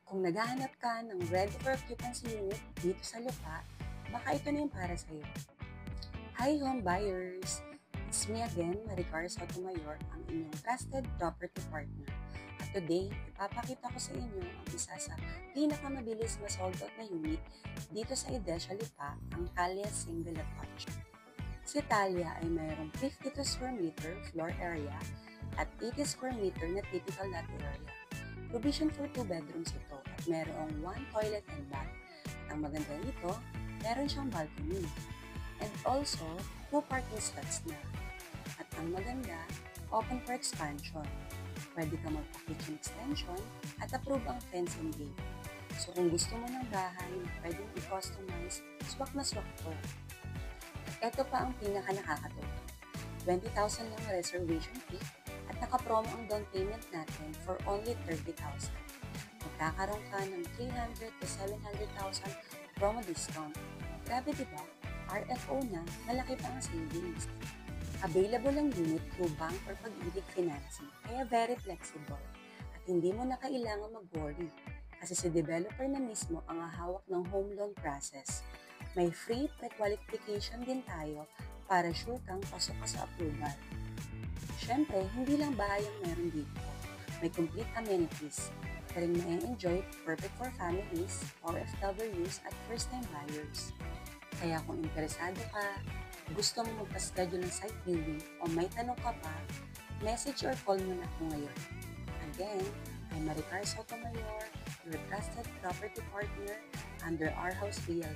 Kung naghahanap ka ng ready for occupancy unit dito sa lupa, baka ito na yung para sa'yo. Hi home buyers! It's me again, Maricar Sotomayor, ang inyong trusted property partner. At today, ipapakita ko sa inyo ang isa sa pinakamabilis ma-sold out na unit dito sa Edesha Lipa, ang Talia Single Attached. Si Talia ay mayroong 52 square meter floor area at 80 square meter na typical lot area. Provision for 2 bedrooms ito at mayroong 1 toilet and bath. At ang maganda nito, meron siyang balcony. And also, 2 parking spots na. At ang maganda, open for expansion. Pwede ka magpa-kitchen extension at approve ang fence and gate. So kung gusto mo ng bahay na pwedeng i-customize, swak na swak to. At ito pa ang pinaka-nakakatuwa. 20,000 lang reservation fee at naka-promo ang down payment natin for only 30,000. Magkakaroon ka ng 300 to 700,000 promo discount. Grabe diba? RFO na, malaki pa ang savings. Available ang unit through bank or pag-ibig financing, kaya very flexible. At hindi mo na kailangan mag-worry kasi si developer na mismo ang hahawak ng home loan process. May free pre-qualification din tayo para sure kang pasok ka sa approval. Siyempre, hindi lang bahay ang meron dito. May complete amenities. Ka rin ma-enjoy, perfect for families, OFWs at first-time buyers. Kaya kung interesado ka, gusto mo magpa-schedule ng site viewing o may tanong ka pa, message or call mo na ako ngayon. Again, I'm Maricar Sotomayor, your trusted property partner under Our House Realty.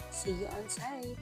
See you on site!